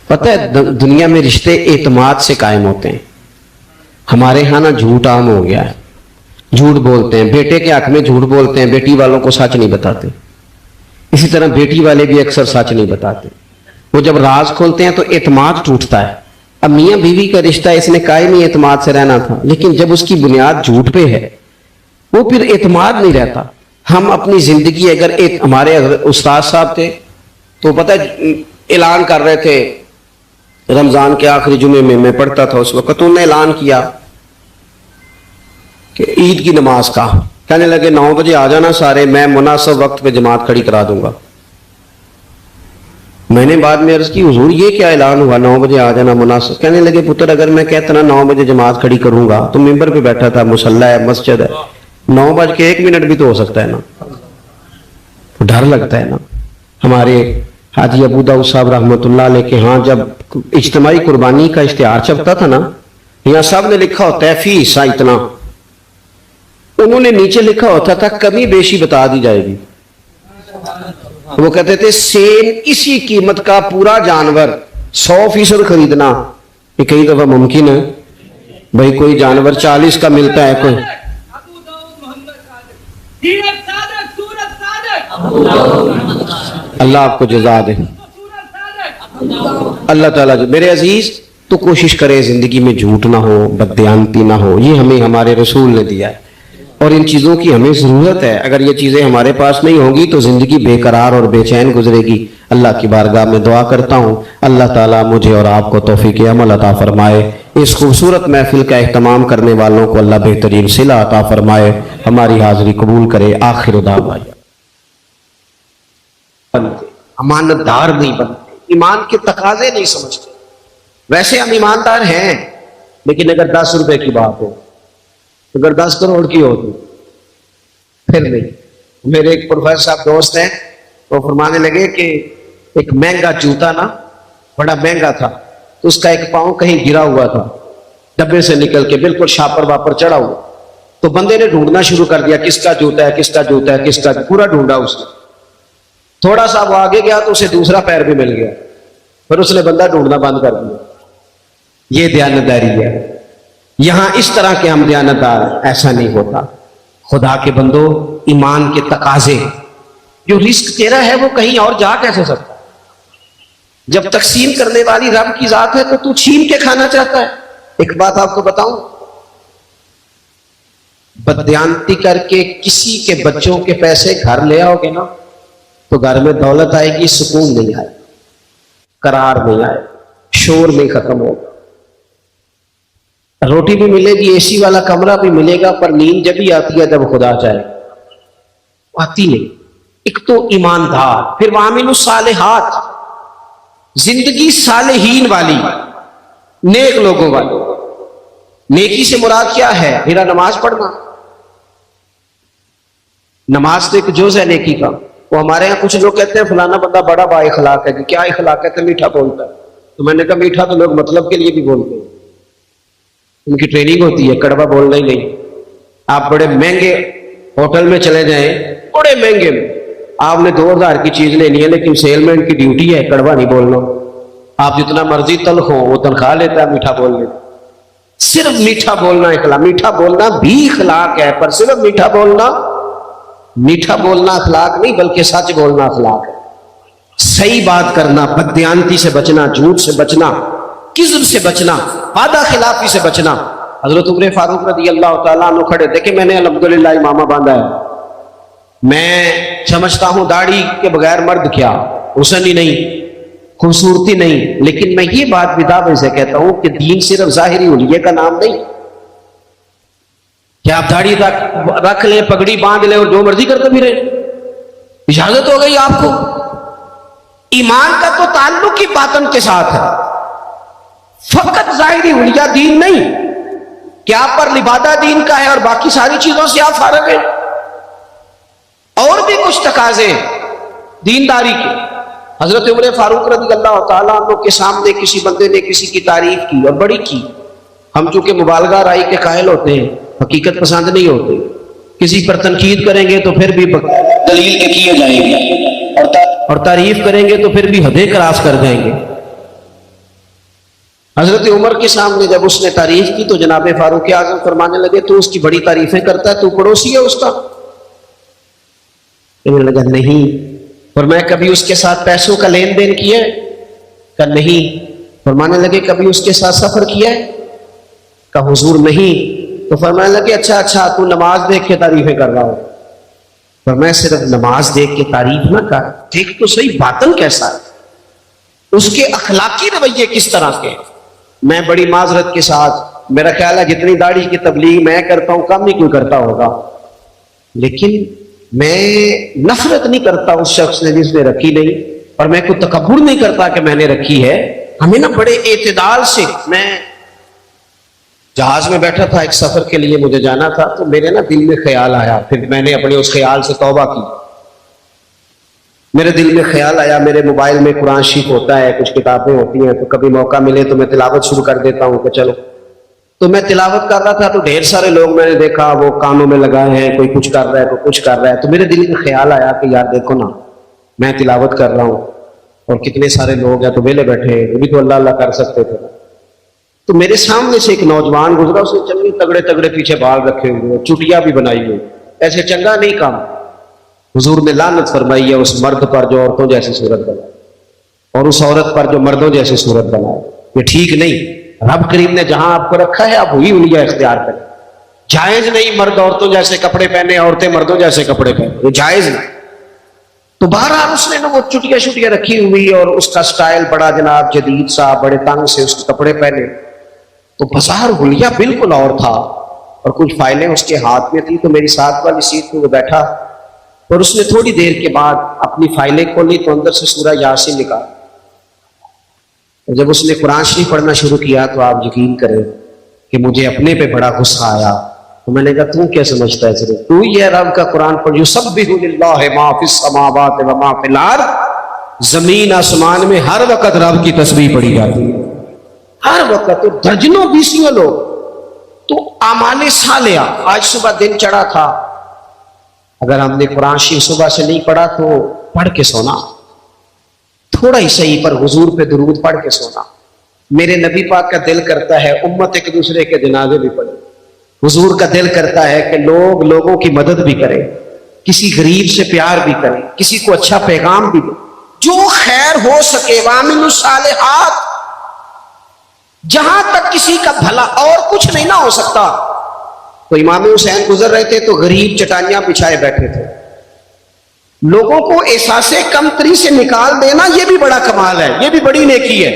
پتہ ہے دنیا میں رشتے اعتماد سے قائم ہوتے ہیں. ہمارے ہاں نا جھوٹ عام ہو گیا ہے. جھوٹ بولتے ہیں، بیٹے کے حق میں جھوٹ بولتے ہیں، بیٹی والوں کو سچ نہیں بتاتے. اسی طرح بیٹی والے بھی اکثر سچ نہیں بتاتے. وہ جب راز کھولتے ہیں تو اعتماد ٹوٹتا ہے. اب میاں بیوی کا رشتہ اس نے قائم ہی اعتماد سے رہنا تھا، لیکن جب اس کی بنیاد جھوٹ پہ ہے وہ پھر اعتماد نہیں رہتا. ہم اپنی زندگی ہمارے استاد صاحب تھے تو پتہ اعلان کر رہے تھے رمضان کے آخری جمعے میں پڑھتا تھا اس وقت. انہوں نے اعلان کیا کہ عید کی نماز کا، کہنے لگے 9 بجے آ جانا سارے، میں مناسب وقت پہ جماعت کھڑی کرا دوں گا. میں نے بعد میں عرض کی حضور یہ کیا اعلان ہوا 9 بجے آ جانا مناسب؟ کہنے لگے پتر اگر میں کہتا نا 9 بجے جماعت کھڑی کروں گا تو ممبر پہ بیٹھا تھا، مصلی ہے، مسجد ہے، 9:01 بھی تو ہو سکتا ہے نا. ڈر لگتا ہے نا. ہمارے حاجی ابو داؤد صاحب رحمۃ اللہ علیہ کے ہاں جب اجتماعی قربانی کا اشتہار چھپتا تھا نا، یہاں سب نے لکھا ہوتا ہے فی حصہ اتنا، انہوں نے نیچے لکھا ہوتا تھا کمی بیشی بتا دی جائے گی. وہ کہتے تھے سیم اسی قیمت کا پورا جانور 100% خریدنا. یہ کئی دفعہ ممکن ہے بھائی کوئی جانور 40 کا ملتا ہے کوئی. اللہ آپ کو جزا دے. اللہ تعالیٰ میرے عزیز تو کوشش کرے زندگی میں جھوٹ نہ ہو، بددیانتی نہ ہو. یہ ہمیں ہمارے رسول نے دیا ہے اور ان چیزوں کی ہمیں ضرورت ہے. اگر یہ چیزیں ہمارے پاس نہیں ہوں گی تو زندگی بے قرار اور بے چین گزرے گی. اللہ کی بارگاہ میں دعا کرتا ہوں اللہ تعالیٰ مجھے اور آپ کو توفیق عمل عطا فرمائے. اس خوبصورت محفل کا اہتمام کرنے والوں کو اللہ بہترین صلہ عطا فرمائے. ہماری حاضری قبول کرے. آخر دعوانا امانت دار نہیں بنتے، ایمان کے تقاضے نہیں سمجھتے. ویسے ہم ایماندار ہیں لیکن اگر 10 روپے کی بات ہو، اگر 10 کروڑ کی ہوتی پھر نہیں. میرے ایک پروفیسر صاحب دوست ہیں، وہ فرمانے لگے کہ ایک مہنگا جوتا نا بڑا مہنگا تھا تو اس کا ایک پاؤں کہیں گرا ہوا تھا ڈبے سے نکل کے بالکل شاپر واپر چڑھا ہوا. تو بندے نے ڈھونڈنا شروع کر دیا کس کا جوتا ہے کس کا جوتا ہے کس کا، پورا ڈھونڈا اس نے. تھوڑا سا وہ آگے گیا تو اسے دوسرا پیر بھی مل گیا، پھر اس نے بندہ ڈھونڈنا بند کر دیا. یہ دیانتداری ہے. یہاں اس طرح کے ہم دیانتدار، ایسا نہیں ہوتا. خدا کے بندو ایمان کے تقاضے، جو رزق تیرا ہے وہ کہیں اور جا کیسے سکتا؟ جب تقسیم کرنے والی رب کی ذات ہے تو چھین کے کھانا چاہتا ہے. ایک بات آپ کو بتاؤں، بددیانتی کر کے کسی کے بچوں کے پیسے گھر لے آؤ گے نا تو گھر میں دولت آئے گی، سکون نہیں آئے، قرار نہیں آئے، شور نہیں ختم ہوگا. روٹی بھی ملے گی، اے سی والا کمرہ بھی ملے گا، پر نیند جب ہی آتی ہے جب خدا چاہے، آتی نہیں. ایک تو ایماندار، پھر وعامل الصالحات، زندگی صالحین والی، نیک لوگوں والی. نیکی سے مراد کیا ہے؟ میرا نماز پڑھنا. نماز تو ایک جز ہے نیکی کا. وہ ہمارے یہاں کچھ لوگ کہتے ہیں فلانا بندہ بڑا با اخلاق ہے. کہ کیا اخلاق ہے؟ میٹھا بولتا ہے. تو میں نے کہا میٹھا تو لوگ مطلب کے لیے بھی بولتے ہیں، ان کی ٹریننگ ہوتی ہے، کڑوا بولنا ہی نہیں. آپ بڑے مہنگے ہوٹل میں چلے جائیں، بڑے مہنگے میں، آپ نے 2000 کی چیز لینی ہے لیکن سیل مین کی ڈیوٹی ہے کڑوا نہیں بولنا. آپ جتنا مرضی تلخ ہو، وہ تنخواہ لیتا ہے میٹھا بولنے. صرف میٹھا بولنا اخلاق. میٹھا بولنا بھی اخلاق ہے، پر صرف میٹھا بولنا اخلاق نہیں بلکہ سچ بولنا اخلاق ہے. صحیح بات کرنا، بددیانتی سے بچنا، جھوٹ سے بچنا، کذب سے بچنا، وعدہ خلافی سے بچنا. حضرت عمر فاروق رضی اللہ تعالیٰ عنہ کھڑے تھے کہ میں نے الحمدللہ امامہ باندھا ہے، میں سمجھتا ہوں داڑھی کے بغیر مرد کیا، حسن ہی نہیں، خوبصورتی نہیں، لیکن میں یہ بات بھی دعوے سے کہتا ہوں کہ دین صرف ظاہری حلیے کا نام نہیں کہ آپ داڑھی رکھ لیں، پگڑی باندھ لیں اور جو مرضی کرتے بھی رہے. اجازت ہو گئی آپ کو. ایمان کا تو تعلق ہی باطن کے ساتھ ہے. فقط ظاہری حلیہ دین نہیں کہ آپ پر لبادہ دین کا ہے اور باقی ساری چیزوں سے آپ فارغ ہیں. اور بھی کچھ تقاضے دینداری کے. حضرت عمر فاروق رضی اللہ تعالیٰ عنہ کے سامنے کسی بندے نے کسی کی تعریف کی اور بڑی کی. ہم چونکہ مبالغہ رائی کے قائل ہوتے ہیں، حقیقت پسند نہیں ہوتے. کسی پر تنقید کریں گے تو پھر بھی دلیل کے کیے جائیں گے، اور تعریف کریں گے تو پھر بھی حدیں کراس کر جائیں گے. حضرت عمر کے سامنے جب اس نے تعریف کی تو جناب فاروق اعظم فرمانے لگے تو اس کی بڑی تعریفیں کرتا ہے، تو پڑوسی ہے اس کا؟ کہنے لگا نہیں۔ فرمایا کبھی اس کے ساتھ پیسوں کا لین دین کیا ہے؟ کہا نہیں۔ فرمانے لگے کبھی اس کے ساتھ سفر کیا ہے؟ کہا حضور نہیں۔ تو فرمانے لگے اچھا تو نماز دیکھ کے تعریفیں کر رہا ہو؟ فرمایا صرف نماز دیکھ کے تعریف نہ کر، دیکھ تو صحیح باطن کیسا ہے، اس کے اخلاقی رویے کس طرح کے ہیں۔ میں بڑی معذرت کے ساتھ، میرا خیال ہے جتنی داڑھی کی تبلیغ میں کرتا ہوں کم ہی کوئی کرتا ہوگا، لیکن میں نفرت نہیں کرتا اس شخص نے جس نے رکھی نہیں، اور میں کوئی تکبر نہیں کرتا کہ میں نے رکھی ہے۔ ہمیں نا بڑے اعتدال سے، میں جہاز میں بیٹھا تھا ایک سفر کے لیے، مجھے جانا تھا، تو میرے نا دل میں خیال آیا، پھر میں نے اپنے اس خیال سے توبہ کی۔ میرے دل میں خیال آیا میرے موبائل میں قرآن شریف ہوتا ہے، کچھ کتابیں ہوتی ہیں، تو کبھی موقع ملے تو میں تلاوت شروع کر دیتا ہوں کہ چلو۔ تو میں تلاوت کر رہا تھا تو ڈھیر سارے لوگ میں نے دیکھا وہ کانوں میں لگائے ہیں، کوئی کچھ کر رہا ہے کوئی کچھ کر رہا ہے، تو میرے دل میں خیال آیا کہ یار دیکھو نا، میں تلاوت کر رہا ہوں اور کتنے سارے لوگ ہیں تو ویلے بیٹھے ہیں، یہ بھی تو اللہ اللہ کر سکتے تھے۔ تو میرے سامنے سے ایک نوجوان گزرا، اس نے چنگے تگڑے تگڑے پیچھے بال رکھے ہوئے، چٹیاں بھی بنائی ہوئی، ایسے چنگا نہیں کام۔ حضور نے لعنت فرمائی ہے اس مرد پر جو عورتوں جیسی صورت بنائے، اور اس عورت پر جو مردوں جیسی صورت بنائے، یہ ٹھیک نہیں۔ رب کریم نے جہاں آپ کو رکھا ہے آپ وہی اولیا اختیار کریں۔ جائز نہیں مرد عورتوں جیسے کپڑے پہنے، عورتیں مردوں جیسے کپڑے پہنے، یہ جائز نہیں۔ تو بہرحال اس نے نا وہ چٹیاں شٹیاں رکھی ہوئی اور اس کا سٹائل بڑا جناب جدید سا، بڑے تنگ سے اس کے کپڑے پہنے، تو بازار حلیہ بالکل اور تھا، اور کچھ فائلیں اس کے ہاتھ میں تھی۔ تو میری ساتھ والی سیٹ پہ وہ بیٹھا، اور اس نے تھوڑی دیر کے بعد اپنی فائلیں کھولی تو اندر سے سورہ یاسین نکالا، اور جب اس نے قرآن شریف پڑھنا شروع کیا تو آپ یقین کریں کہ مجھے اپنے پہ بڑا غصہ آیا۔ تو میں نے کہا تو کیا سمجھتا ہے صرف تو ہی ہے رب کا قرآن پڑھ، یسبح للہ ما فی السماوات و ما فی الارض، زمین آسمان میں ہر وقت رب کی تسبیح پڑھی جاتی ہے، ہر وقت۔ تو درجنوں بیسیوں لوگ، تو اعمال صالحہ، آج صبح دن چڑھا تھا، اگر ہم نے قرآن شریف صبح سے نہیں پڑھا تو پڑھ کے سونا، تھوڑا ہی صحیح پر حضور پہ درود پڑھ کے سونا۔ میرے نبی پاک کا دل کرتا ہے امت ایک دوسرے کے جنازے بھی پڑھے، حضور کا دل کرتا ہے کہ لوگ لوگوں کی مدد بھی کریں، کسی غریب سے پیار بھی کریں، کسی کو اچھا پیغام بھی دیں، جو خیر ہو سکے۔ وَعَمِلُوا الصَّالِحَاتِ، جہاں تک کسی کا بھلا اور کچھ نہیں نہ ہو سکتا۔ تو امام حسین گزر رہے تھے تو غریب چٹائیاں بچھائے بیٹھے تھے، لوگوں کو احساس کمتری سے نکال دینا یہ بھی بڑا کمال ہے، یہ بھی بڑی نیکی ہے۔